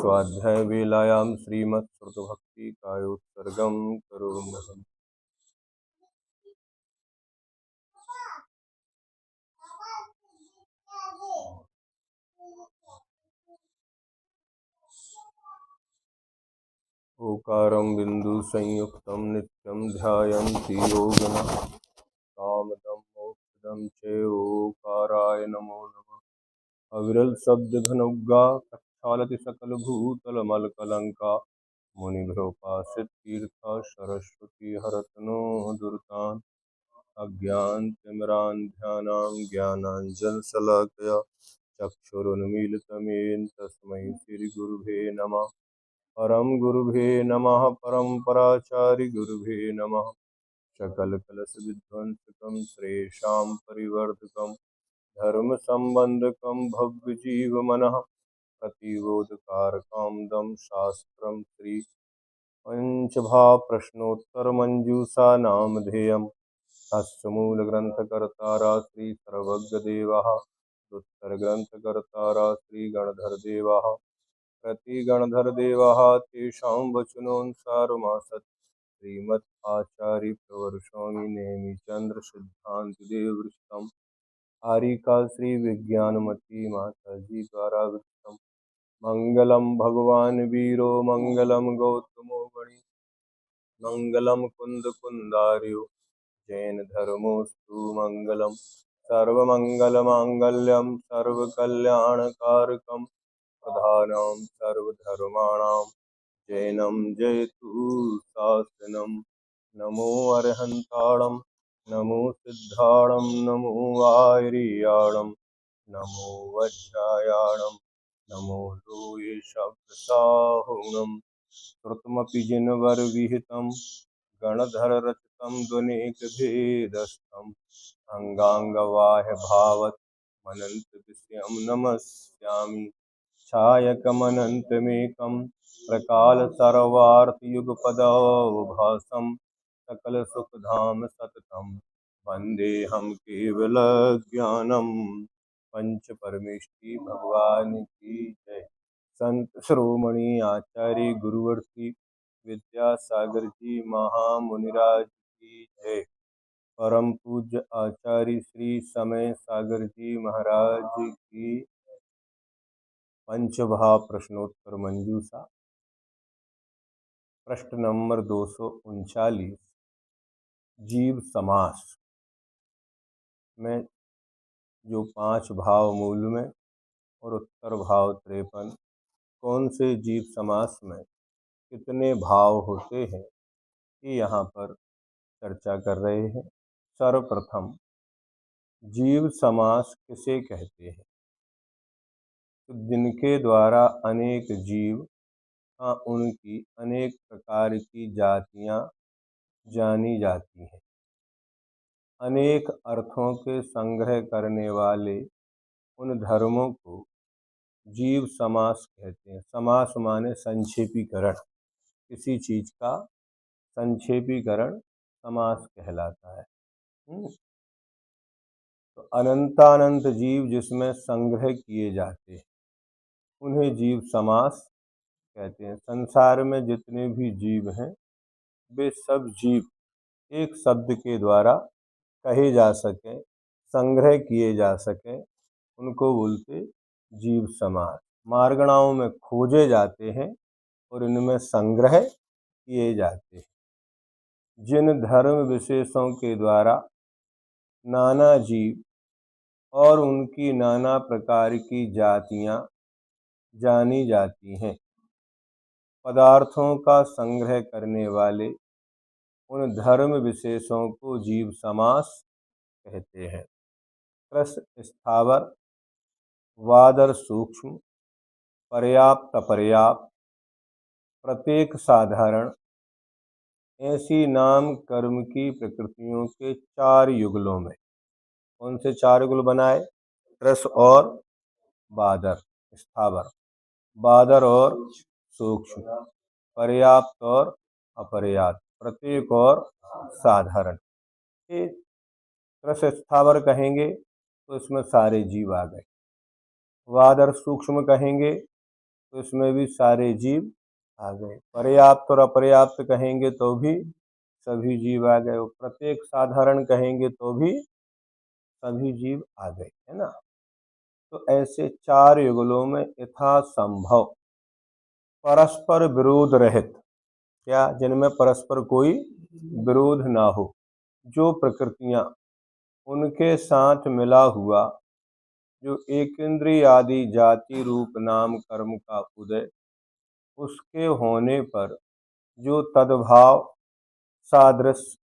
स्वाध्याय वेलायां श्रीमत्श्रुतभक्तिकायोत्सर्गं करोम्यहम्। ओकारं बिन्दुसंयुक्तं नित्यं ध्यायन्ति योगिनः कामदं मोक्षदं च ओकाराय नमो नमः। अविरल शब्द धनुग्गा प्रक्षालति सकलभूतलमलकलंका मुनिभ्रोपासित तीर्थ सरस्वती हरतनो दुर्तान् अज्ञानतिमिरान्ध्यानां ज्ञानाञ्जनशलाकया चक्षुरुन्मीलितमेन तस्मै श्रीगुरुवे नमः। परम गुरुभे नमः। परम्पराचार्य गुरुभे नमः। सकलकलशविध्वंसकं श्रेषां परिवर्धकं धर्म संबंधकं भव्यजीवमनः प्रतिबोधकारकं दं शास्त्रं श्री पंचभा प्रश्नोत्तरमञ्जूषा नामधेयम्। तस्य मूलग्रन्थकर्तारः श्री सर्वज्ञदेवः उत्तरग्रन्थकर्तारः श्री गणधरदेवः प्रतिगणधरदेवः तेषां वचनोऽनुसारमासत्। श्रीमद् आचार्य प्रवर्षोमि नेमिचंद्र सिद्धांतदेव वृष्टम् आरिका श्री विज्ञानमती माता जी द्वारा वृत्तम्। मंगलम भगवान वीरो मंगलम गौतमो मणि मंगलम कुंद कुंदार्यो जैन धर्मोस्तु मंगलम सर्वमंगलमांगल्यम सर्वकल्याणकारकम प्रधानं सर्वधर्माणां जैनं जयतु शासनम्। नमो अरहन्ताणं नमो सिद्धाणं नमो आर्याणं नमो वज्रायाणं नमो लोये शब्दसाहुणं। श्रुतमपि जिनवर्विहितं गणधररचितं ध्वनिकभेदस्थम् अङ्गाङ्गबाह्यभावत् मनन्तविषयं नमस्यामि। छायकमनन्तमेकं प्रकालसर्वार्थयुगपदौभासं सकलसुखधाम सततं वन्देऽहं केवलज्ञानं। पंच परमेष्टि भगवान की जय। संत श्रोमणी आचार्य गुरुवर्षि विद्यासागर जी महामुनिराज की जय। परम पूज्य आचार्य श्री समय सागर जी महाराज की। पंचभा प्रश्नोत्तर मंजूषा प्रश्न नंबर 239। जीव समास में जो 5 भाव मूल में और उत्तर भाव 53, कौन से जीव समास में कितने भाव होते हैं ये यहाँ पर चर्चा कर रहे हैं। सर्वप्रथम जीव समास किसे कहते हैं? तो जिनके द्वारा अनेक जीव उनकी अनेक प्रकार की जातियां जानी जाती हैं। अनेक अर्थों के संग्रह करने वाले उन धर्मों को जीव समास कहते हैं। समास माने संक्षेपीकरण, किसी चीज का संक्षेपीकरण समास कहलाता है। तो अनंतानंत जीव जिसमें संग्रह किए जाते हैं उन्हें जीव समास कहते हैं। संसार में जितने भी जीव हैं वे सब जीव एक शब्द के द्वारा कहे जा सके, संग्रह किए जा सके, उनको बोलते जीव समास। मार्गणाओं में खोजे जाते हैं और इनमें संग्रह किए जाते हैं। जिन धर्म विशेषों के द्वारा नाना जीव और उनकी नाना प्रकार की जातियां जानी जाती हैं, पदार्थों का संग्रह करने वाले उन धर्म विशेषों को जीव समास कहते हैं। कृस स्थावर, वादर सूक्ष्म, पर्याप्त अपर्याप्त, प्रत्येक साधारण, ऐसी नाम कर्म की प्रकृतियों के 4 युगलों में। कौन से 4 युगल बनाए? कृस और बादर स्थावर, बादर और सूक्ष्म, पर्याप्त और अपर्याप्त, प्रत्येक और साधारण। ये कृस स्थावर कहेंगे तो इसमें सारे जीव आ गए। वादर सूक्ष्म कहेंगे तो इसमें भी सारे जीव आ गए। पर्याप्त और अपर्याप्त कहेंगे तो भी सभी जीव आ गए, प्रत्येक साधारण कहेंगे तो भी सभी जीव आ गए, है ना। तो ऐसे 4 युगलों में यथासंभव परस्पर विरोध रहित, क्या जिनमें परस्पर कोई विरोध ना हो, जो प्रकृतियां उनके साथ मिला हुआ जो एक इंद्रिय आदि जाति रूप नाम कर्म का उदय उसके होने पर जो तद्भाव सादृश्य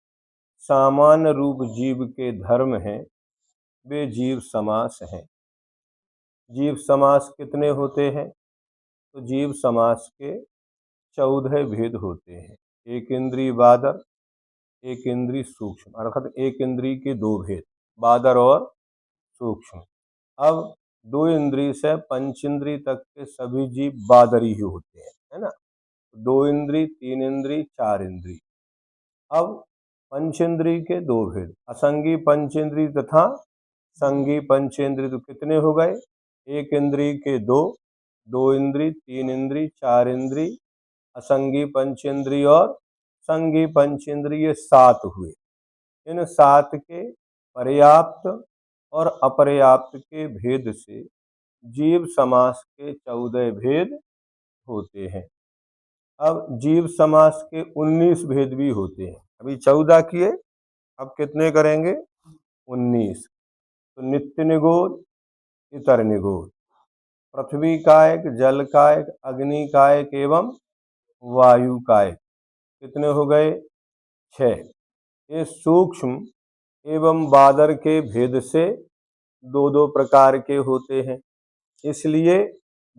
सामान्य रूप जीव के धर्म हैं, वे जीव समास हैं। जीव समास कितने होते हैं? तो जीव समास के 14 भेद होते हैं। एक इंद्रिय बादर, एक इंद्रिय सूक्ष्म, अर्थात एक इंद्रिय के 2 भेद, बादर और सूक्ष्म। अब 2 इंद्रिय से 5 इंद्रिय तक के सभी जीव बादरी ही होते हैं, है ना। 2 इंद्रिय, 3 इंद्रिय, 4 इंद्रिय। अब पंचेंद्रिय के 2 भेद, असंगी पंचेंद्रिय तथा संगी पंचेंद्रिय, तो कितने हो गए? एक इंद्रिय के 2, 2 इंद्रिय, 3 इंद्रिय, 4 इंद्रिय, असंगी पंचेंद्रिय और संगी पंचेंद्रिय 7 हुए। इन 7 के पर्याप्त और अपर्याप्त के भेद से जीव समास के 14 भेद होते हैं। अब जीव समास के 19 भेद भी होते हैं। अभी 14 किए, अब कितने करेंगे? 19। तो नित्य निगोद, इतर निगोद, पृथ्वी कायक, जल कायक, अग्नि कायक एवं वायु कायक, कितने हो गए? 6। ये सूक्ष्म एवं बादर के भेद से 2-2 प्रकार के होते हैं, इसलिए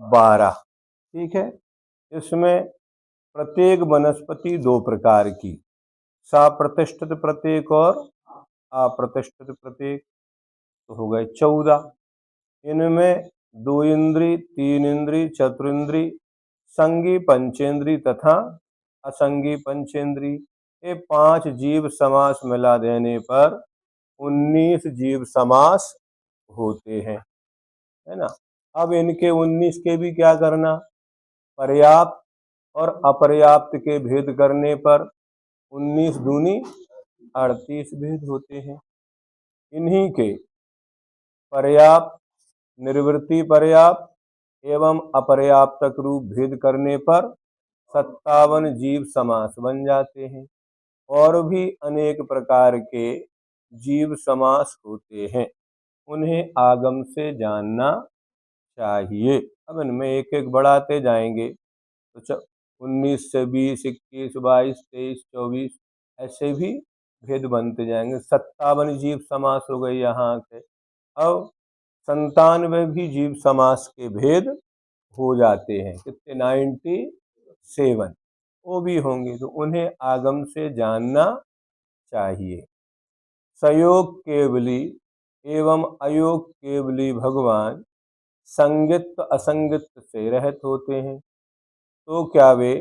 12। ठीक है। इसमें प्रत्येक वनस्पति 2 प्रकार की, साप्रतिष्ठित प्रत्येक और अप्रतिष्ठित प्रत्येक, तो हो गए 14। इनमें 2 इंद्रिय, 3 इंद्रिय, चतुरिंद्रिय, संगी पंचेंद्रिय तथा असंगी पंचेंद्रिय, ये 5 जीव समास मिला देने पर 19 जीव समास होते हैं, है ना। अब इनके 19 के भी क्या करना? पर्याप्त और अपर्याप्त के भेद करने पर 19 दूनी 38 भेद होते हैं। इन्हीं के पर्याप्त, निर्वृत्ति पर्याप्त एवं अपर्याप्तक रूप भेद करने पर 57 जीव समास बन जाते हैं। और भी अनेक प्रकार के जीव समास होते हैं, उन्हें आगम से जानना चाहिए। अब इनमें एक एक बढ़ाते जाएंगे, तो 19 से 20, 21, 22, 23, 24 ऐसे भी भेद बनते जाएंगे। 57 जीव समास हो गए यहाँ के। अब 97 भी जीव समास के भेद हो जाते हैं, कितने? 97 वो भी होंगे, तो उन्हें आगम से जानना चाहिए। सयोग केवली एवं अयोग केवली भगवान संगित असंगित से रहित होते हैं, तो क्या वे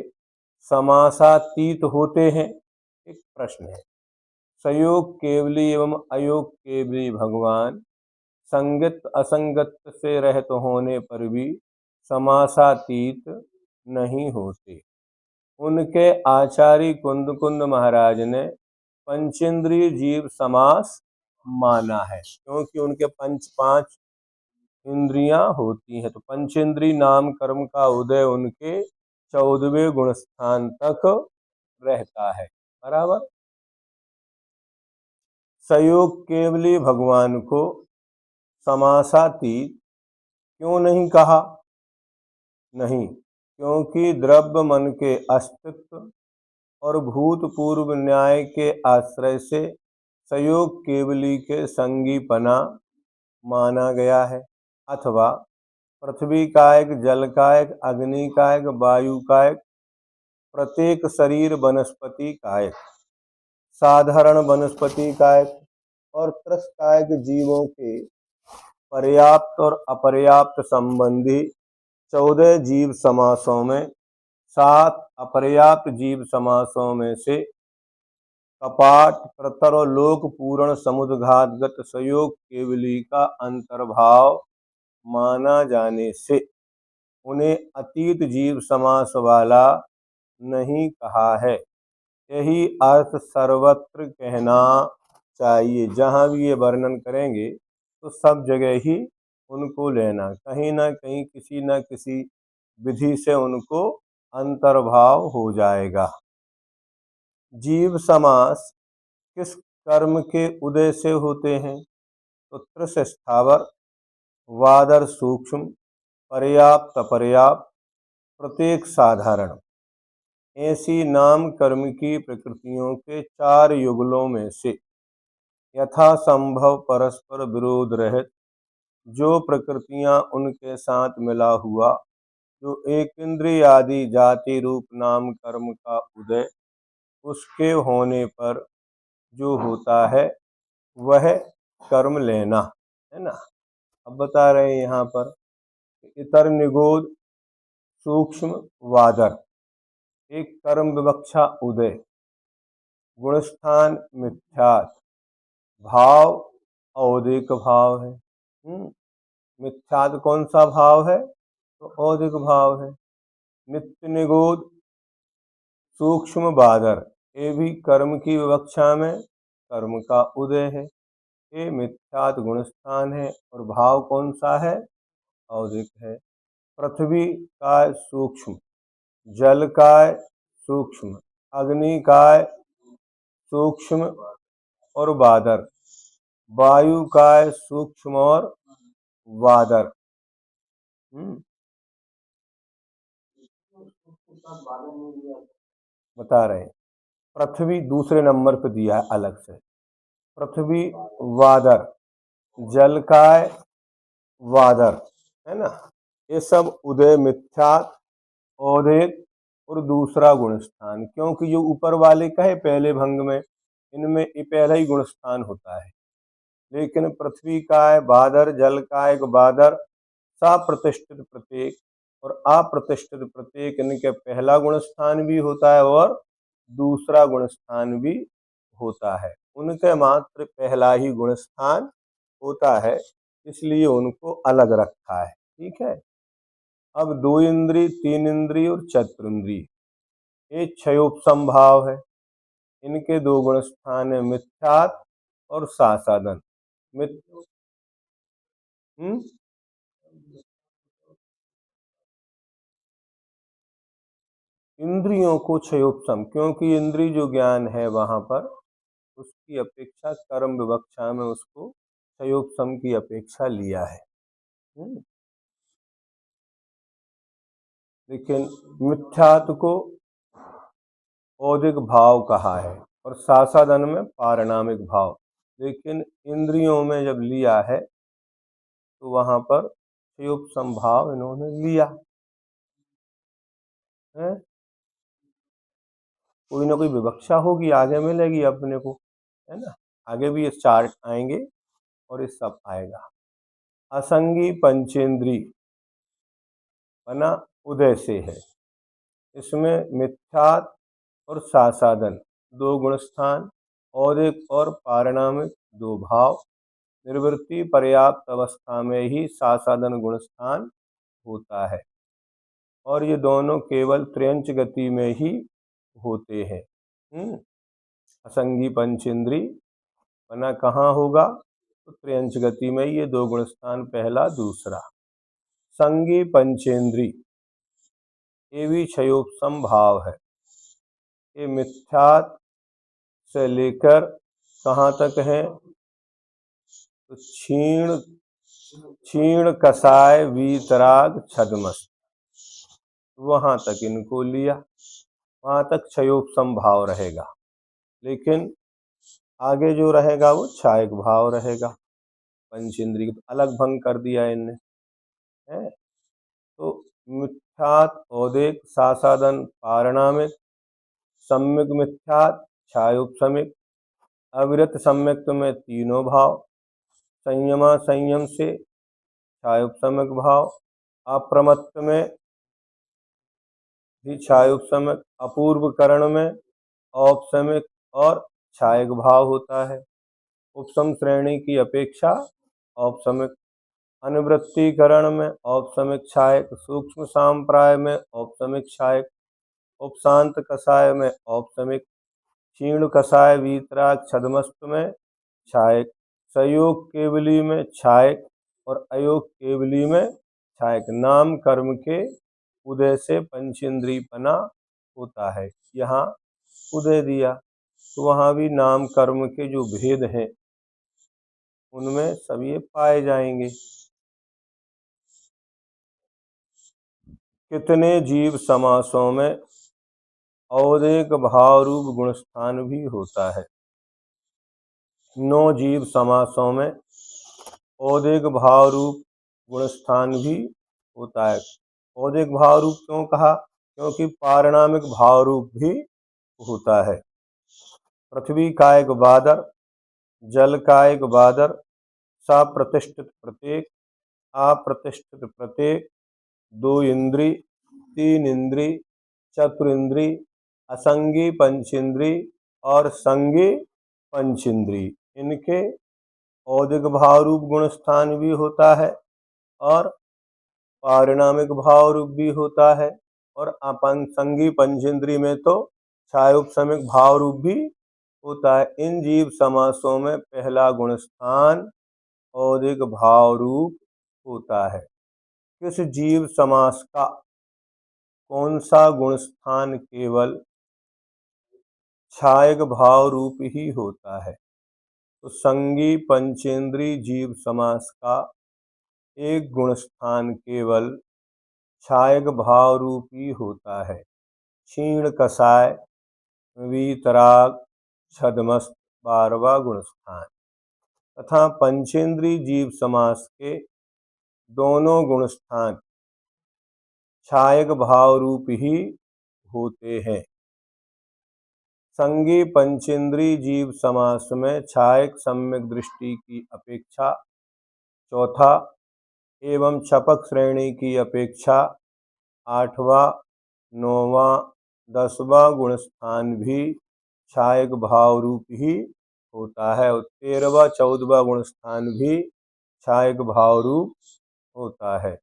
समासातीत होते हैं? एक प्रश्न है। सयोग केवली एवं अयोग केवली भगवान संगित असंगत से रहित होने पर भी समासातीत नहीं होते। उनके आचार्य कुंद महाराज ने पंचेंद्रिय जीव समास माना है, क्योंकि उनके 5 इंद्रियां होती हैं, तो पंचेंद्रिय नाम कर्म का उदय उनके 14वें गुण स्थान तक रहता है, बराबर। सयोग केवली भगवान को समासातीत क्यों नहीं कहा? नहीं, क्योंकि द्रव्य मन के अस्तित्व और भूतपूर्व न्याय के आश्रय से सयोग केवली के संगीपना माना गया है, अथवा पृथ्वी कायक, जल कायक, अग्नि कायक, वायु कायक, प्रत्येक शरीर वनस्पति कायक, साधारण वनस्पति कायक और त्रस्कायक जीवों के पर्याप्त और अपर्याप्त संबंधी 14 जीव समासों में 7 अपर्याप्त जीव समासों में से कपाट, प्रतर और लोक पूर्ण समुद्घातगत सयोग केवली का अंतर्भाव माना जाने से उन्हें अतीत जीव समास वाला नहीं कहा है। यही अर्थ सर्वत्र कहना चाहिए। जहाँ भी ये वर्णन करेंगे तो सब जगह ही उनको लेना, कहीं ना कहीं किसी न किसी विधि से उनको अंतर्भाव हो जाएगा। जीव समास किस कर्म के उदय से होते हैं? तो तृष स्थावर, वादर सूक्ष्म, पर्याप्त अपर्याप्त, प्रत्येक साधारण, ऐसी नाम कर्म की प्रकृतियों के 4 युगलों में से यथा संभव परस्पर विरोध रहित जो प्रकृतियां उनके साथ मिला हुआ जो एक इंद्रिय आदि जाति रूप नाम कर्म का उदय उसके होने पर जो होता है वह कर्म लेना है ना। अब बता रहे हैं यहाँ पर इतर निगोद सूक्ष्म वादर, एक कर्म विवक्षा उदय, गुणस्थान मिथ्यात, भाव औदिक भाव है। मिथ्यात कौन सा भाव है? तो औदिक भाव है। नित्य निगोद सूक्ष्म बादर, ये भी कर्म की विवक्षा में कर्म का उदय है। ये मिथ्यात गुणस्थान है और भाव कौन सा है? औदिक है। पृथ्वी काय सूक्ष्म, जल काय सूक्ष्म, अग्नि काय सूक्ष्म और बादर, वायु काय सूक्ष्म और वादर। बता रहे हैं। पृथ्वी दूसरे नंबर पे दिया है अलग से, पृथ्वी वादर, जल काय वादर, है ना। ये सब उदय मिथ्यात औदिक और दूसरा गुणस्थान, क्योंकि जो ऊपर वाले कहे पहले भंग में इनमें ये पहला ही गुणस्थान होता है। लेकिन पृथ्वी काय बादर, जल काय बादर, सप्रतिष्ठित प्रत्येक और अप्रतिष्ठित प्रत्येक, इनके पहला गुणस्थान भी होता है और दूसरा गुणस्थान भी होता है। उनके मात्र पहला ही गुणस्थान होता है, इसलिए उनको अलग रखा है। ठीक है। अब 2 इंद्रिय, 3 इंद्रिय और चतुर्ंद्रिय, ये क्षयोपसम भाव है। इनके 2 गुणस्थान है मिथ्यात और सासादन। इंद्रियों को क्षयोपसम, क्योंकि इंद्रिय जो ज्ञान है वहां पर उसकी अपेक्षा कर्म विवक्षा में उसको क्षयोपसम की अपेक्षा लिया है। लेकिन मिथ्यात्व को औदिक भाव कहा है और सासादन में पारिणामिक भाव। लेकिन इंद्रियों में जब लिया है तो वहां पर क्षयोपसम भाव इन्होंने लिया है। कोई ना कोई विवक्षा होगी, आगे मिलेगी अपने को, है ना। आगे भी ये चार्ट आएंगे और ये सब आएगा। असंगी पंचेंद्री बना उदय से है। इसमें मिथ्यात और सासादन 2 गुणस्थान, औदिक और पारिणामिक 2 भाव। निर्वृत्ति पर्याप्त अवस्था में ही सासादन गुणस्थान होता है और ये दोनों केवल त्र्यंच गति में ही होते हैं। असंगी पंचेंद्री बना कहाँ होगा? तो त्र्यंच गति में ये 2 गुणस्थान, पहला दूसरा। संगी पंचेंद्री ये भी क्षयोपसम भाव है। ये मिथ्यात से लेकर कहाँ तक है? तो क्षीण कसाय वीतराग छद्मस्त, वहां तक इनको लिया, वहां तक क्षयोपसम भाव रहेगा। लेकिन आगे जो रहेगा वो क्षायक भाव रहेगा। पंचेंद्रिय को अलग भंग कर दिया इनने है। तो मिथ्यात औदिक सासादन पारिणामिक, सम्यक मिथ्यात क्षायोपसमिक, अविरत सम्यक्त में तीनों भाव, संयमा संयम से क्षायोपसमिक भाव, अप्रमत्त में भी क्षायोपसमिक, अपूर्व करण में औपसमिक और क्षायक भाव होता है। उपसम श्रेणी की अपेक्षा औपसमिक अनुवृत्तीकरण में औपसमिक छायक, सूक्ष्म सांप्राय में औपसमिक छायक, उपशांत कषाय में औपसमिक, क्षीण कषाय वीतराग छद्मस्त में छायक, संयोग केवली में छायक और अयोग केवली में छायक। नाम कर्म के उदय से पंचेंद्रियपना होता है। यहाँ उदय दिया तो वहाँ भी नाम कर्म के जो भेद हैं उनमें सब ये पाए जाएंगे। कितने जीव समासों में औदेक भाव रूप गुणस्थान भी होता है? 9 जीव समासों में औदेक भाव रूप गुणस्थान भी होता है। औदेक भाव रूप क्यों कहा? क्योंकि पारिणामिक भाव रूप भी होता है। पृथ्वी का एक बादर, जल का एक बादर, सप्रतिष्ठित प्रत्येक, अप्रतिष्ठित प्रत्येक, 2 इंद्री, 3 इंद्री, चतुरिंद्री, असंगी पंचेंद्री और संगी पंचेंद्री, इनके औदिक भाव रूप गुण स्थान भी होता है और पारिणामिक भाव रूप भी होता है। और अपन संगी पंचेंद्री में तो छायोपशमिक भाव रूप भी होता है। इन जीव समासों में पहला गुण स्थान औदिक भाव रूप होता है। किस जीव समास का कौन सा गुण स्थान केवल छायक भाव रूप ही होता है? तो संगी पंचेंद्री जीव समास का एक गुण स्थान केवल छायक भाव रूप ही होता है। क्षीण कषाय वीतराग छद्मस्त 12वां गुण स्थान तथा पंचेंद्री जीव समास के दोनों गुण स्थान छायक भाव रूप ही होते हैं। संगी पंचेंद्री जीव समास में छायक सम्यक दृष्टि की अपेक्षा चौथा एवं छपक श्रेणी की अपेक्षा 8वां, 9वां, 10वां गुण स्थान भी छायक भाव रूप ही होता है और 13वां, 14वां गुण स्थान भी छायक भाव रूप होता है।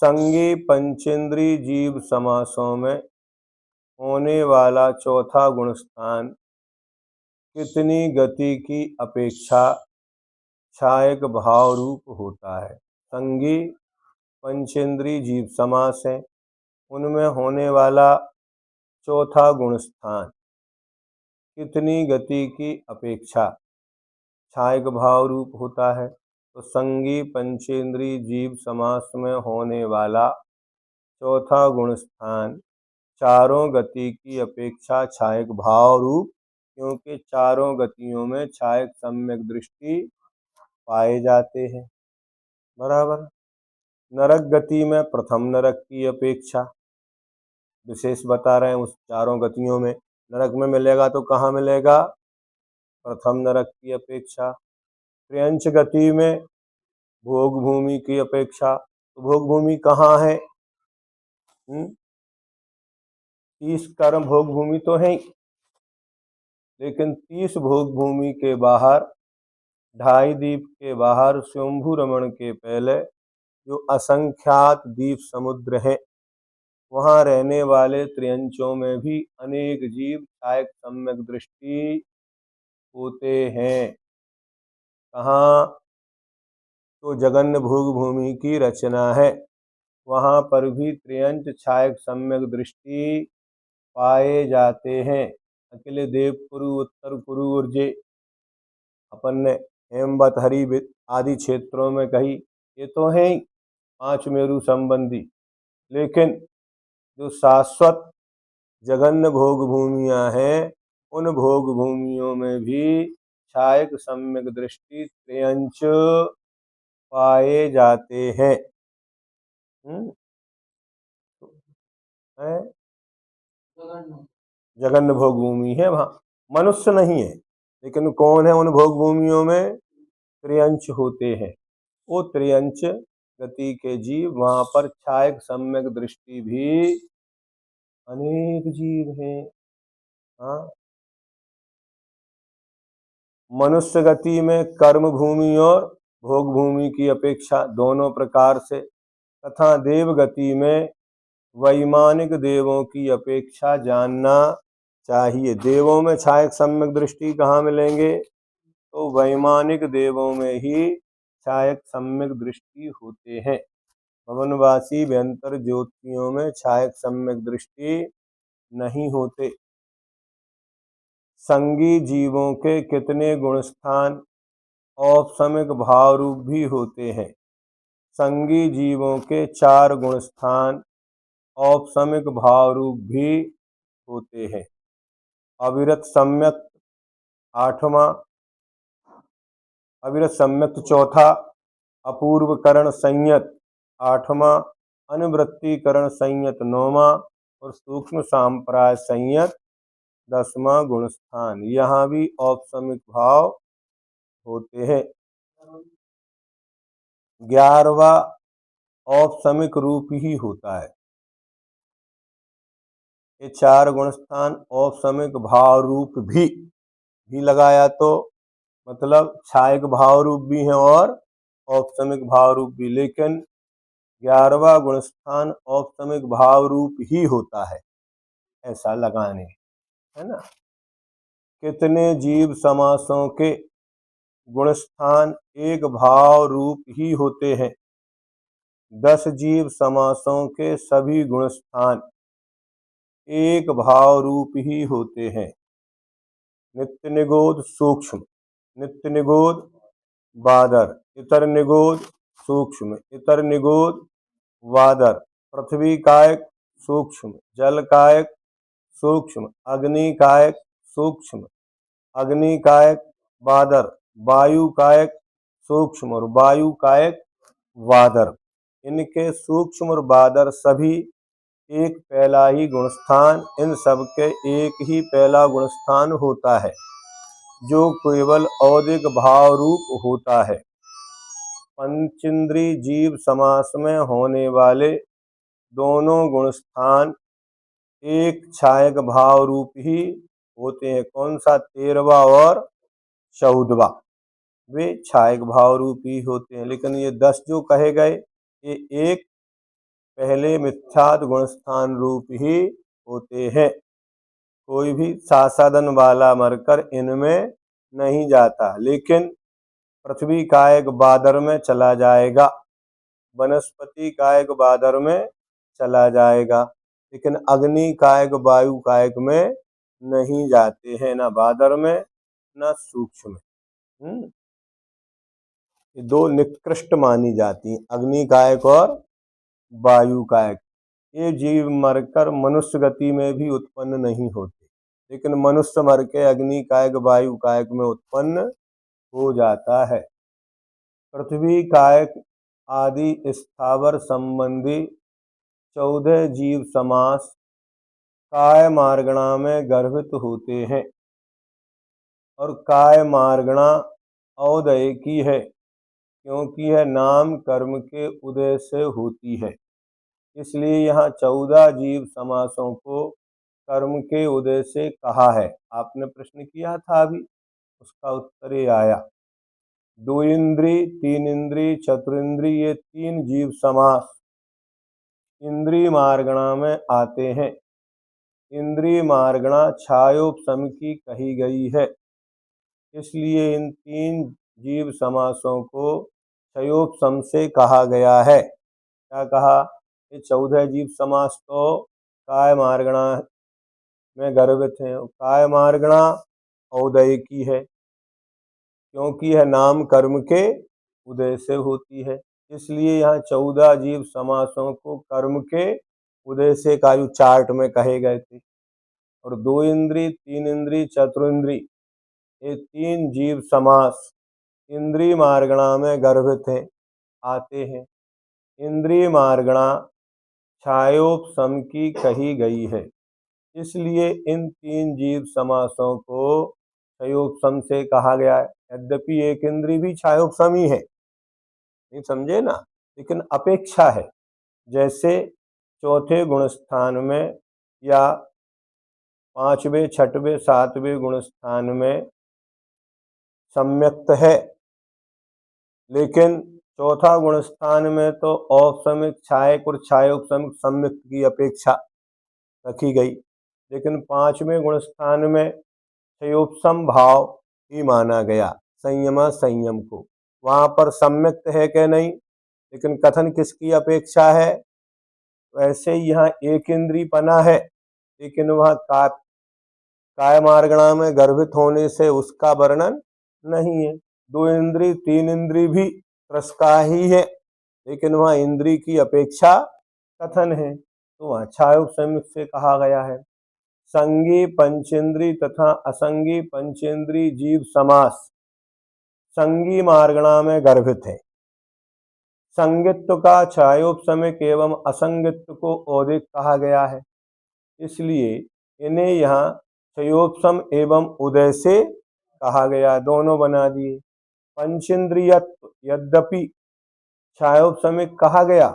संगी पंचेंद्री जीव समासों में होने वाला चौथा गुण स्थान कितनी गति की अपेक्षा छायक भाव रूप होता है? संगी पंचेंद्री जीव समास है, उनमें होने वाला चौथा गुण स्थान कितनी गति की अपेक्षा छायक भाव रूप होता है? तो संगी पंचेंद्री जीव समास में होने वाला चौथा गुण स्थान चारों गति की अपेक्षा छायक भाव रूप, क्योंकि चारों गतियों में छायक सम्यक दृष्टि पाए जाते हैं। बराबर। नरक गति में प्रथम नरक की अपेक्षा विशेष बता रहे हैं। उस चारों गतियों में नरक में मिलेगा तो कहाँ मिलेगा? प्रथम नरक की अपेक्षा। त्र्यंच गति में भोग भूमि की अपेक्षा, तो भोग भूमि कहाँ है? 30 कर्म भोग भूमि तो है, लेकिन 30 भोग भूमि के बाहर 2.5 द्वीप के बाहर स्वयंभू रमण के पहले जो असंख्यात द्वीप समुद्र है, वहाँ रहने वाले त्रियंचों में भी अनेक जीव छायक सम्यक दृष्टि होते हैं। कहाँ? तो जगन्य भोग भूमि की रचना है, वहाँ पर भी त्रियंच छायक सम्यक दृष्टि पाए जाते हैं। अकेले देवपुरु, उत्तर कुरु ऊर्जे अपन ने हेमवत हरि आदि क्षेत्रों में कही, ये तो है 5 मेरु संबंधी, लेकिन जो शाश्वत जगन्य भोग भूमियां हैं, उन भोग भूमियों में भी छायक सम्यक दृष्टि त्रियंच पाए जाते हैं। जगन्य भोग भूमि है, वहां मनुष्य नहीं है, लेकिन कौन है? उन भोग भूमियों में त्रियंच होते हैं। वो त्रियंच गति के जीव, वहां पर छायक सम्यक दृष्टि भी अनेक जीव हैं। हाँ, मनुष्य गति में कर्म भूमि और भोग भूमि की अपेक्षा दोनों प्रकार से, तथा देवगति में वैमानिक देवों की अपेक्षा जानना चाहिए। देवों में छायक सम्यक दृष्टि कहाँ मिलेंगे? तो वैमानिक देवों में ही छायक सम्यक दृष्टि होते हैं। भवनवासी व्यंतर ज्योतियों में छायक सम्यक दृष्टि नहीं होते। संगी जीवों के कितने गुणस्थान औपसमिक भाव रूप भी होते हैं? संगी जीवों के 4 गुणस्थान औपसमिक भाव रूप भी होते हैं। अविरत सम्यक 8वां, अविरत सम्यक 4था, अपूर्वकरण संयत 8वां, अनुवृत्तिकरण संयत 9वां और सूक्ष्म सांप्राय संयत 10वां गुणस्थान। यहाँ भी औपसमिक भाव होते हैं। 11वां औपसमिक रूप ही होता है। ये 4 गुणस्थान औपसमिक भाव रूप भी लगाया तो मतलब छायक भाव रूप भी है और औपसमिक भाव रूप भी, लेकिन 11वां गुणस्थान औपसमिक भाव रूप ही होता है, ऐसा लगाने, है ना। कितने जीव समासों के गुणस्थान एक भाव रूप ही होते हैं? 10 जीव समासों के सभी गुणस्थान एक भाव रूप ही होते हैं। नित्य निगोद सूक्ष्म, नित्य निगोद बादर, इतर निगोद सूक्ष्म, इतर निगोद वादर, पृथ्वी कायक सूक्ष्म, जल कायक सूक्ष्म, अग्नि कायक सूक्ष्म, अग्नि कायक बादर, वायु कायक सूक्ष्म और वायु कायक वादर। इनके सूक्ष्म और बादर सभी एक पहला ही गुणस्थान, इन सब के एक ही पहला गुणस्थान होता है जो केवल औदिक भाव रूप होता है। पंचेंद्री जीव समास में होने वाले दोनों गुणस्थान एक छायक भाव रूप ही होते हैं। कौन सा? 13वां और 14वां, वे छायक भाव रूप ही होते हैं। लेकिन ये 10 जो कहे गए ये एक पहले मिथ्यात गुणस्थान रूप ही होते हैं। कोई भी सासादन वाला मरकर इनमें नहीं जाता, लेकिन पृथ्वी कायक बादर में चला जाएगा, वनस्पति कायक बादर में चला जाएगा, लेकिन अग्नि कायक वायु कायक में नहीं जाते हैं, ना बादर में ना सूक्ष्म में। ये 2 निकृष्ट मानी जाती हैं, अग्नि कायक और वायु कायक। ये जीव मरकर मनुष्य गति में भी उत्पन्न नहीं होते, लेकिन मनुष्य मर के अग्नि कायक वायु कायक में उत्पन्न हो जाता है। पृथ्वी कायक आदि स्थावर संबंधी 14 जीव समास काय मार्गणा में गर्भित होते हैं और काय मार्गणा औदयिकी है, क्योंकि यह नाम कर्म के उदय से होती है। इसलिए यहाँ 14 जीव समासों को कर्म के उदय से कहा है। आपने प्रश्न किया था अभी, उसका उत्तर ये आया। 2 इंद्री, 3 इंद्री, चतुरिंद्री, ये 3 जीव समास इंद्री मार्गणा में आते हैं। इंद्री मार्गणा छायोपसम की कही गई है, इसलिए इन 3 जीव समासों को क्षयोपसम से कहा गया है। क्या कहा? ये 14 जीव समास तो काय मार्गणा में गर्भित हैं। काय मार्गणा औदयिकी है, क्योंकि यह नाम कर्म के उदय से होती है। इसलिए यहाँ 14 जीव समासों को कर्म के उदय से कायु चार्ट में कहे गए थे। और 2 इंद्री, 3 इंद्री, चतुरिंद्री, ये 3 जीव समास इंद्री मार्गणा में गर्भित हैं, आते हैं। इंद्री मार्गणा छायोपसम की कही गई है, इसलिए इन 3 जीव समासों को क्षयोपसम से कहा गया है। यद्यपि एक इंद्री भी छायोपसम ही है, नहीं समझे ना, लेकिन अपेक्षा है। जैसे चौथे गुणस्थान में या 5वें, 6वें, 7वें गुणस्थान में सम्यक्त है, लेकिन चौथा गुण स्थान में तो औपसमिक छायक और छायोपसमिक सम्मिक्त की अपेक्षा रखी गई, लेकिन पांचवें गुण स्थान में क्षयोपसम भाव ही माना गया, संयम संयम को। वहां पर सम्यक्त है कि नहीं, लेकिन कथन किसकी अपेक्षा है? वैसे ही यहाँ एक इंद्री पना है, लेकिन वह काय मार्गणा में गर्भित होने से उसका वर्णन नहीं है। दो इंद्री तीन इंद्री भी रस का ही है, लेकिन वह इंद्री की अपेक्षा कथन है, तो वह छायोपसमिक से कहा गया है। संगी पंचेंद्री तथा असंगी पंचेंद्री जीव समास संगी मार्गणा में गर्भित है। संगित्व का छायोपसमिक एवं असंगित्व को औदिक कहा गया है, इसलिए इन्हें यहाँ क्षयोपसम एवं उदय से कहा गया, दोनों बना दिए। पंचेंद्रियत्व यद्यपि छायोपसमिक कहा गया,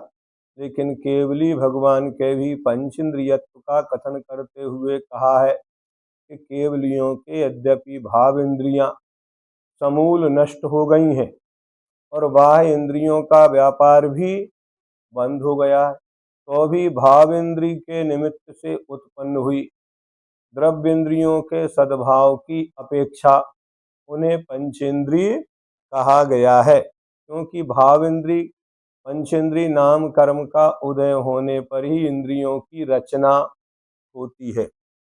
लेकिन केवली भगवान के भी पंचेंद्रियत्व का कथन करते हुए कहा है कि केवलियों के यद्यपि भाव इंद्रियां समूल नष्ट हो गई हैं और बाह्य इंद्रियों का व्यापार भी बंद हो गया है, तो भी भाव इंद्री के निमित्त से उत्पन्न हुई द्रव्य इंद्रियों के सद्भाव की अपेक्षा उन्हें पंचेंद्रिय कहा गया है, क्योंकि भाव इंद्री पंचेंद्रिय नाम कर्म का उदय होने पर ही इंद्रियों की रचना होती है।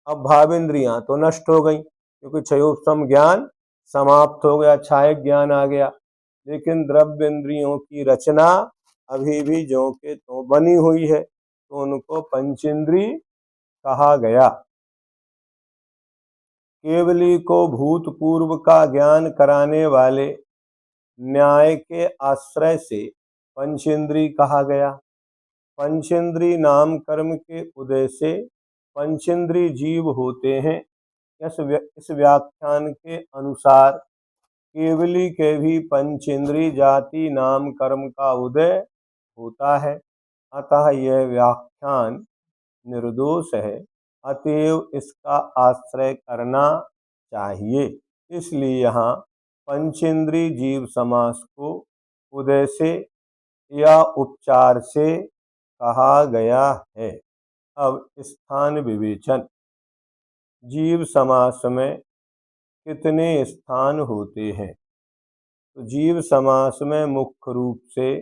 अब भावेंद्रियां तो नष्ट हो गई, क्योंकि क्षयोपसम ज्ञान समाप्त हो गया, छायक ज्ञान आ गया, लेकिन द्रव्य इंद्रियों की रचना अभी भी ज्यों के त्यों बनी हुई है, तो उनको पंचेंद्रिय कहा गया। केवली को भूतपूर्व का ज्ञान कराने वाले न्याय के आश्रय से पंचेंद्रिय कहा गया। पंचेंद्रिय नाम कर्म के उदय से पंचेंद्रिय जीव होते हैं। इस व्याख्यान के अनुसार केवली के भी पंचेंद्रिय जाति नाम कर्म का उदय होता है, अतः यह व्याख्यान निर्दोष है, अतएव इसका आश्रय करना चाहिए। इसलिए यहाँ पंचेंद्रिय जीव समास को उदय से या उपचार से कहा गया है। अब स्थान विवेचन। जीव समास में कितने स्थान होते हैं? तो जीव समास में मुख्य रूप से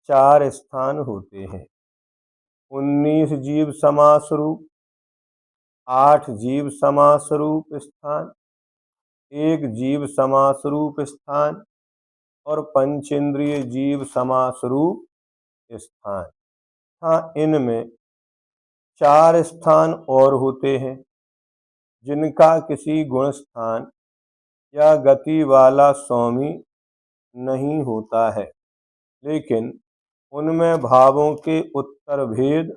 4 स्थान होते हैं। 19 जीव समास रूप, 8 जीव समास रूप स्थान, 1 जीव समास रूप स्थान और पंचेंद्रिय जीव समास रूप स्थान। हाँ, इनमें 4 स्थान और होते हैं, जिनका किसी गुण स्थान या गति वाला स्वामी नहीं होता है, लेकिन उनमें भावों के उत्तर भेद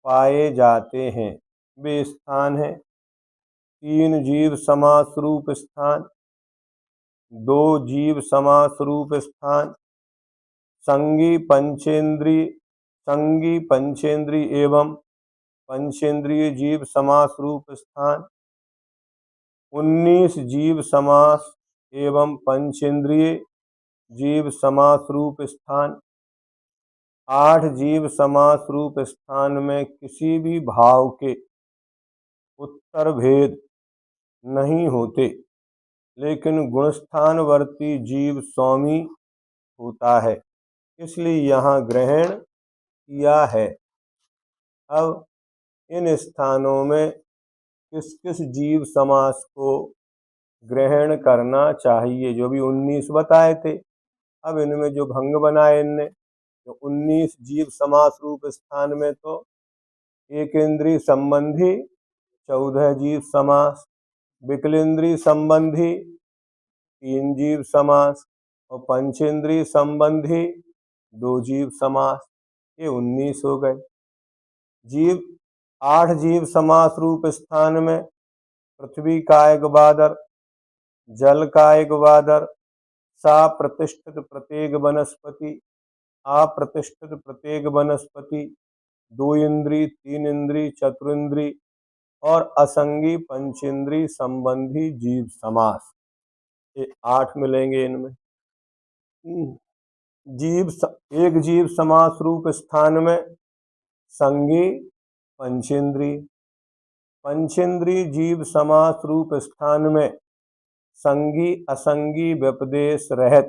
पाए जाते हैं। वे स्थान हैं 3 जीव समास रूप स्थान, 2 जीव समास रूप स्थान, संगी पंचेंद्री एवं पंचेंद्रिय जीव समास रूप स्थान, 19 जीव समास एवं पंचेंद्रिय जीव समास रूप स्थान, 8 जीव समास रूप स्थान में किसी भी भाव के उत्तर भेद नहीं होते, लेकिन गुणस्थानवर्ती जीव स्वामी होता है, इसलिए यहाँ ग्रहण किया है। अब इन स्थानों में किस किस जीव समास को ग्रहण करना चाहिए, जो भी 19 बताए थे। अब इनमें जो भंग बनाए इनने, तो 19 जीव समास रूप स्थान में तो एक इंद्रिय संबंधी 14 जीव समास, विकलेंद्रिय संबंधी 3 जीव समास और पंचेंद्रिय संबंधी 2 जीव समास, ये 19 हो गए। 8 जीव समास रूप स्थान में पृथ्वी का एक बादर, जल का एक बादर, सा प्रतिष्ठित प्रत्येक वनस्पति, अप्रतिष्ठित प्रत्येक वनस्पति, 2 इंद्री 3 इंद्री चतुरिंद्री और असंगी पंचेंद्री संबंधी जीव समास, ये 8 मिलेंगे इनमें। एक जीव समास रूप स्थान में संगी पंचेंद्री, पंचेंद्री जीव समास रूप स्थान में संगी असंगी व्यपदेश रहित,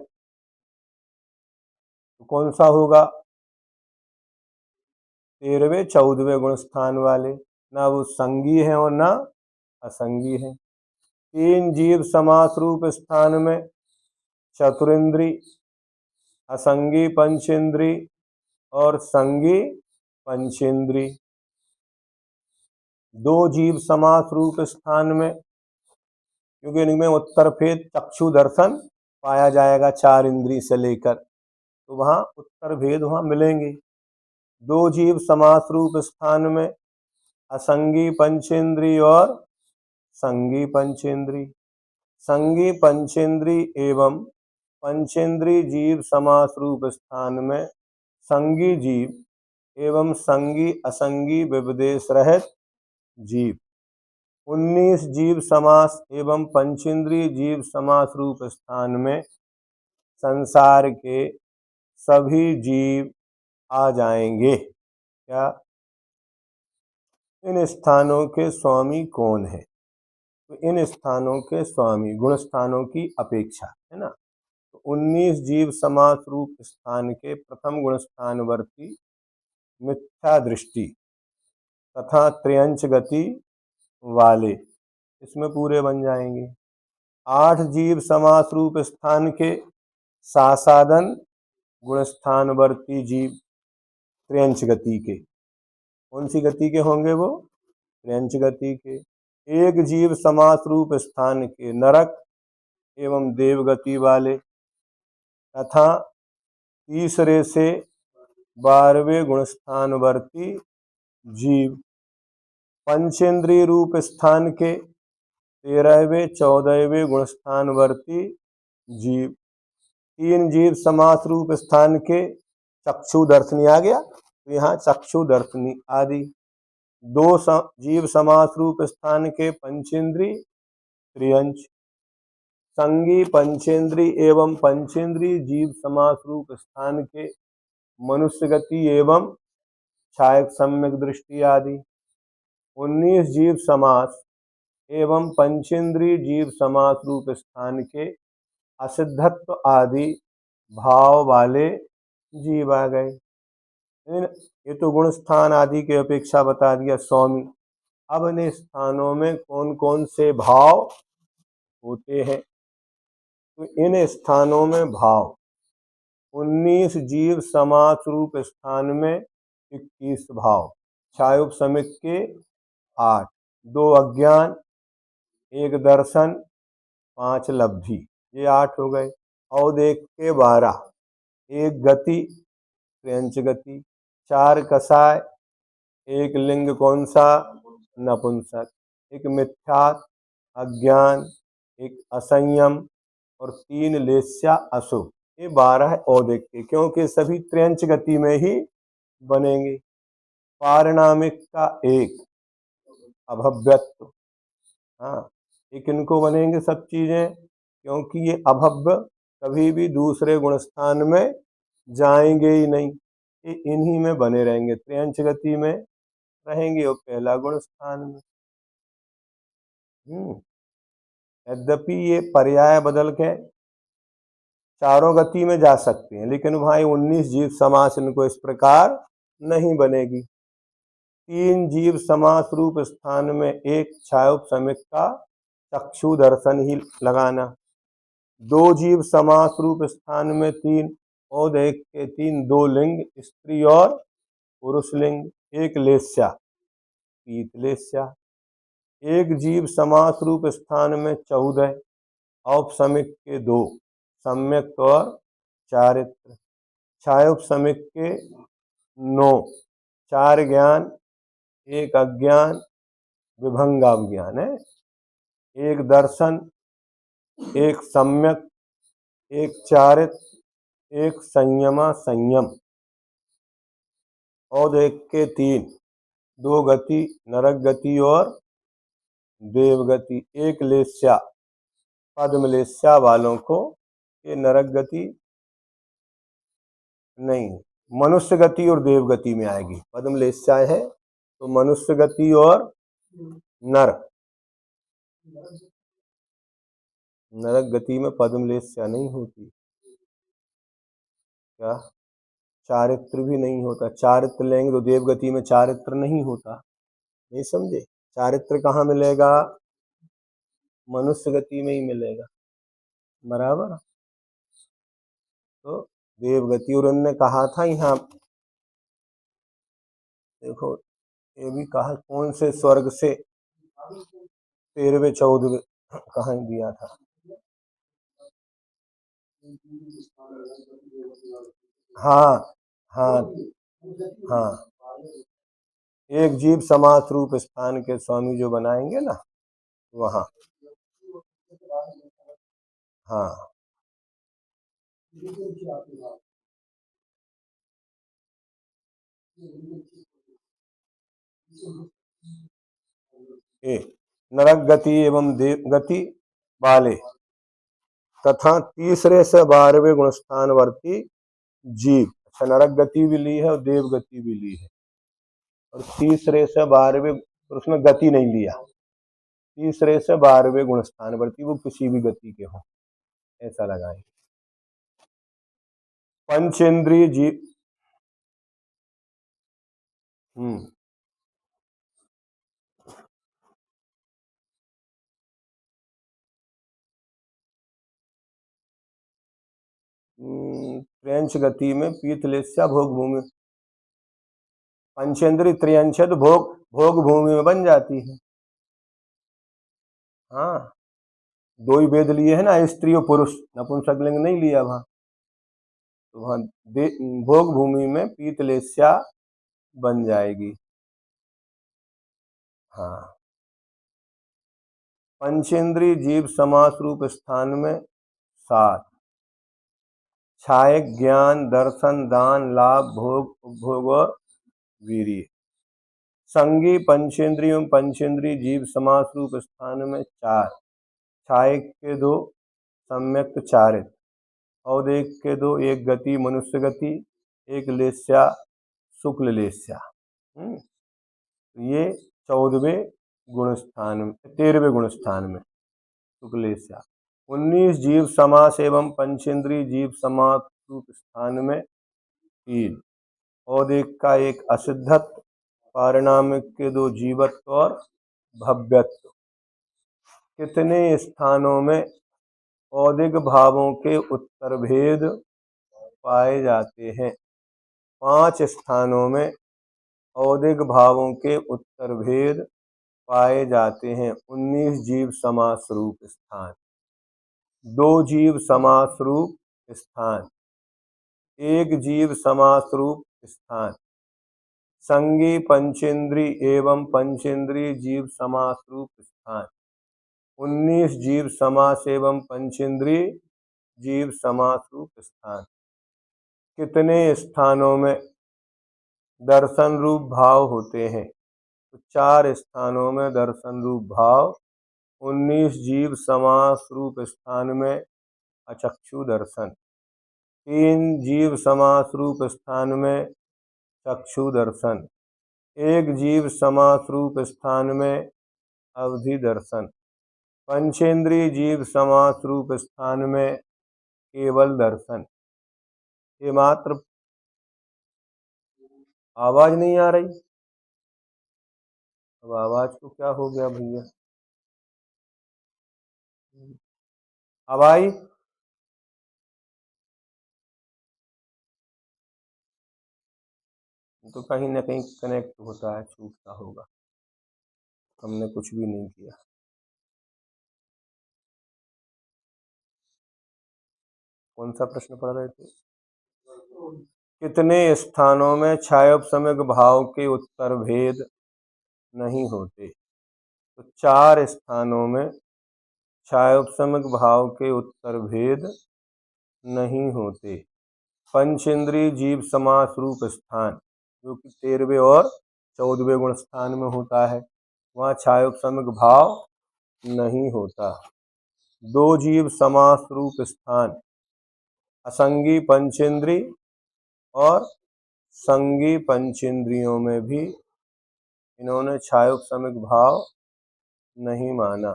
तो कौन सा होगा? 13वें 14वें गुण स्थान वाले, ना वो संगी है और ना असंगी है। तीन जीव समास रूप स्थान में चतुरिंद्री, असंगी पंचेंद्री और संगी पंचेंद्री। दो जीव समास रूप स्थान में, क्योंकि इनमें उत्तर भेद चक्षु दर्शन पाया जाएगा 4 इंद्री से लेकर, तो वहां उत्तर भेद वहां मिलेंगे। दो जीव समास रूप स्थान में असंगी पंचेंद्री और संगी पंचेंद्री। संगी पंचेंद्री एवं पंचेंद्री जीव समास रूप स्थान में संगी जीव एवं संगी असंगी व्यपदेश रहित जीव। 19 जीव समास एवं पंचेंद्री जीव समास रूप स्थान में संसार के सभी जीव आ जाएंगे। क्या? इन स्थानों के स्वामी कौन है? तो इन स्थानों के स्वामी गुण स्थानों की अपेक्षा है ना, तो 19 जीव समास रूप स्थान के प्रथम गुण स्थानवर्ती मिथ्या दृष्टि तथा त्र्यंच गति वाले इसमें पूरे बन जाएंगे। 8 जीव समास रूप स्थान के सासादन गुण स्थानवर्ती जीव त्र्यंच गति के, कौन सी गति के होंगे वो? त्र्यंच गति के। एक जीव समास रूप स्थान के नरक एवं देवगति वाले तथा तीसरे से 12वें गुण स्थानवर्ती जीव। पंचेंद्रीय रूप स्थान के 13वें 14वें गुण स्थानवर्ती जीव। तीन जीव समास रूप स्थान के चक्षु दर्शनी आ गया, तो यहाँ चक्षु दर्शनी आदि। दो जीव समास रूप स्थान के पंचेंद्री त्रियंच। संगी पंचेंद्री एवं पंचेंद्री जीव समास रूप स्थान के मनुष्य गति एवं छायक सम्यक दृष्टि आदि। 19 जीव समास एवं पंचेंद्री जीव समास रूप स्थान के असिद्धत्व आदि भाव वाले जीव आ गए। ये तो गुण स्थान आदि के अपेक्षा बता दिया स्वामी। अब इन स्थानों में कौन कौन से भाव होते हैं? तो इन स्थानों में भाव 19 जीव समास रूप स्थान में 21 भाव, छायोपशमिक के 8, 2 अज्ञान, 1 दर्शन, 5 लब्धि, ये 8 हो गए। औदेक के 12, 1 गति त्र्यंच गति, 4 कसाय, 1 लिंग कौन सा? नपुंसक, 1 मिथ्या अज्ञान, 1 असंयम और 3 लेस्या अशुभ। ये 12 औदेक के, क्योंकि सभी त्र्यंच गति में ही बनेंगे। पारिणामिक का 1 अभव्यत्व, हाँ, ये किनको बनेंगे सब चीजें? क्योंकि ये अभव्य कभी भी दूसरे गुण स्थान में जाएंगे ही नहीं, ये इन्हीं में बने रहेंगे, त्र्यंच गति में रहेंगे और पहला गुण स्थान में। यद्यपि ये पर्याय बदल के चारों गति में जा सकते हैं, लेकिन वहां 19 जीव समास इनको इस प्रकार नहीं बनेगी। 3 जीव समास रूप स्थान में 1 छायोपशमिक का चक्षु दर्शन ही लगाना। 2 जीव समास रूप स्थान में 3 औदेक के 3, 2 लिंग स्त्री और पुरुष लिंग, 1 लेस्या पीत लेस्या। 1 जीव समास रूप स्थान में 14 औपशमिक के 2 सम्यक और चारित्र। छायोपशमिक के 9, 4 ज्ञान, 1 अज्ञान विभंगाज्ञान है, 1 दर्शन, 1 सम्यक, 1 चारित्र, 1 संयमा संयम। औदेक के 3, 2 गति नरक गति और देवगति, 1 लेस्या पद्म लेस्या वालों को ये नरक गति नहीं, मनुष्य गति और देव गति में आएगी। पद्म लेस्या है तो मनुष्य गति और नर, नरक गति में पद्म लेस्या नहीं होती। क्या? चारित्र भी नहीं होता। चारित्र लेंगे तो देव गति में चारित्र नहीं होता। नहीं समझे? चारित्र कहाँ मिलेगा? मनुष्य गति में ही मिलेगा। बराबर। तो देवगति, और उन्होंने कहा था यहाँ देखो, ये भी कहा कौन से स्वर्ग से 13वें 14वें कहाँ दिया था। हाँ हाँ हाँ, एक जीव समास रूप स्थान के स्वामी जो बनाएंगे ना वहाँ। हाँ ए नरक गति एवं देव गति वाले तथा तीसरे से 12वें गुणस्थान वर्ती जीव। अच्छा, नरक गति भी ली है और देव गति भी ली है, और तीसरे से 12वें, उसमें गति नहीं लिया। तीसरे से 12वें गुणस्थान वर्ती, वो किसी भी गति के हो, ऐसा लगाएंगे। पंचेंद्रिय जीव। 3 गति में पीतलेस्या भोग भूमि, पंचेंद्रिय त्रियंश तो भोग भूमि में बन जाती है। हाँ, 2 ही वेद लिए है ना, स्त्री और पुरुष, नपुंसकलिंग नहीं लिया वहां। तो वहां भोग भूमि में पीतलेस्या बन जाएगी। हाँ, पंचेंद्रिय जीव समास रूप स्थान में 7। छायक ज्ञान दर्शन दान लाभ भोग उपभोग और वीर्य। संगी पंचेंद्रियों पंचेंद्रिय जीव समास रूप स्थान में 4। छायक के 2, सम्यक चारित, औदेक के 2, एक गति मनुष्य गति, एक लेस्या शुक्ल लेस्या। ये 14वें गुणस्थान में, 13वें गुणस्थान में शुक्ल लेस्या। 19 जीव समास एवं पंचेंद्रिय जीव समास रूप स्थान में 3। औदेक का 1 असिद्धत्व, पारिणामिक के 2 जीवत्व और भव्यत्व। कितने स्थानों में औदिक भावों के उत्तर भेद पाए जाते हैं? 5 स्थानों में औदिक भावों के उत्तर भेद पाए जाते हैं। 19 जीव समास रूप स्थान, 2 जीव समास रूप स्थान, 1 जीव समास रूप स्थान। संगी पंचेंद्रिय एवं पंचेंद्रिय जीव समास रूप स्थान, 19 जीव समास एवं पंचेंद्रिय जीव समास रूप स्थान। कितने स्थानों में दर्शन रूप भाव होते हैं? तो 4 स्थानों में दर्शन रूप भाव। 19 जीव समास रूप स्थान में अचक्षु दर्शन, 3 जीव समास रूप स्थान में चक्षु दर्शन, 1 जीव समास रूप स्थान में अवधि दर्शन। पंचेंद्रिय जीव समास रूप स्थान में केवल दर्शन। ये मात्र आवाज नहीं आ रही। अब आवाज को क्या हो गया भैया? अब आई? तो कहीं ना कहीं कनेक्ट होता है, छूटता होगा, हमने कुछ भी नहीं किया। कौन सा प्रश्न पढ़ रहे थे? कितने स्थानों में छायोपसमक भाव के उत्तर भेद नहीं होते? तो 4 स्थानों में छायोपसमक भाव के उत्तर भेद नहीं होते। पंचेंद्रिय जीव समास रूप स्थान, जो कि 13वें और 14वें गुण स्थान में होता है, वहाँ छायोपसमक भाव नहीं होता। 2 जीव समास रूप स्थान, असंगी पंचेंद्रिय और संगी पंचेंद्रियों में भी इन्होंने छायोपशमिक भाव नहीं माना।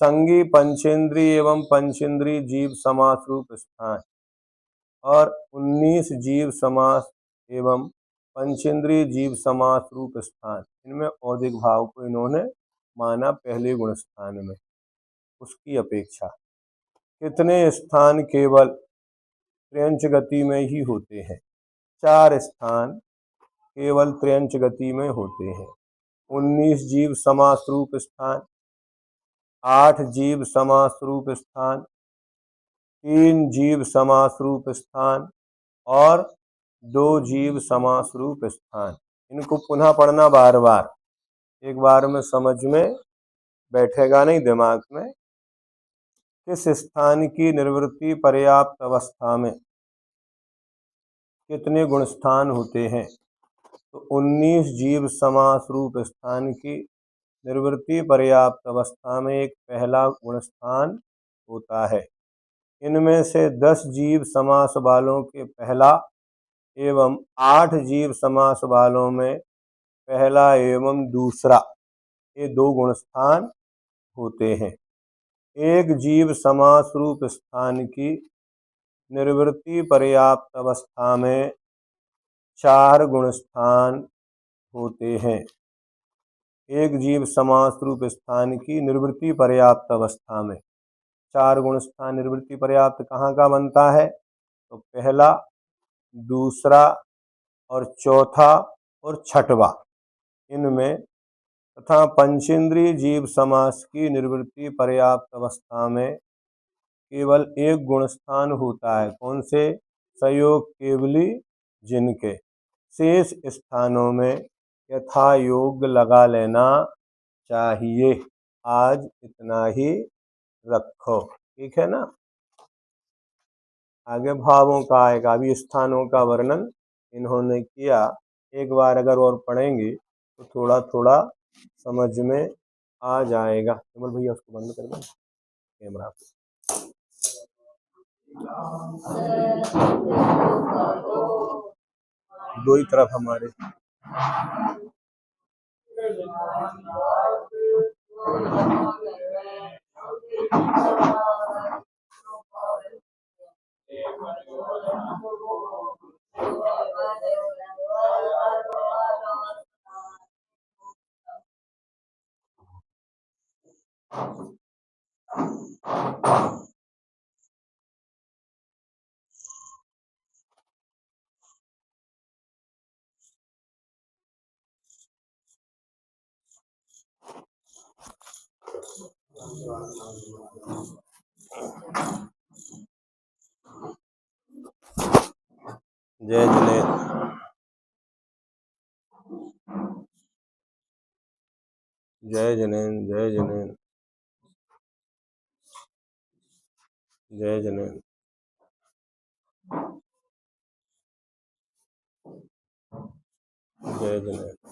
संगी पंचेंद्रिय एवं पंचेंद्रिय जीव समास रूप स्थान और 19 जीव समास एवं पंचेंद्रिय जीव समास रूप स्थान, इनमें औदिक भाव को इन्होंने माना पहले गुण स्थान में उसकी अपेक्षा। कितने स्थान केवल त्र्यंच गति में ही होते हैं? 4 स्थान केवल त्र्यंच गति में होते हैं। 19 जीव समास रूप स्थान, 8 जीव समास रूप स्थान, 3 जीव समास रूप स्थान और 2 जीव समास रूप स्थान। इनको पुनः पढ़ना बार बार, एक बार में समझ में बैठेगा नहीं दिमाग में। किस स्थान की निर्वृत्ति पर्याप्त अवस्था में कितने गुण स्थान होते हैं? तो 19 जीव समास रूप स्थान की निर्वृत्ति पर्याप्त अवस्था में एक पहला गुण स्थान होता है। इनमें से 10 जीव समास वालों के पहला एवं 8 जीव समास वालों में पहला एवं दूसरा, ये 2 गुण स्थान होते हैं। एक जीव समास रूप स्थान की निर्वृत्ति पर्याप्त अवस्था में 4 गुण स्थान होते हैं। एक जीव समास रूप स्थान की निर्वृत्ति पर्याप्त अवस्था में 4 गुण स्थान निर्वृत्ति पर्याप्त कहाँ का बनता है? तो पहला, दूसरा और चौथा और छठवा, इनमें तथा पंचेंद्रिय जीव समास की निर्वृत्ति पर्याप्त अवस्था में केवल एक गुण स्थान होता है। कौन से? संयोग केवली जिनके। शेष स्थानों में यथा योग लगा लेना चाहिए। आज इतना ही रखो, ठीक है ना? आगे भावों का आएगा। अभी स्थानों का वर्णन इन्होंने किया, एक बार अगर और पढ़ेंगे तो थोड़ा थोड़ा समझ में आ जाएगा। कमल भैया उसको बंद कर दें कैमरा को। दो ही तरफ हमारे। जय जिनेन्द्र, जय जिनेन्द्र, जय जिनेन्द्र, जय जिनेन्द्र। जय जिनेन्द्र।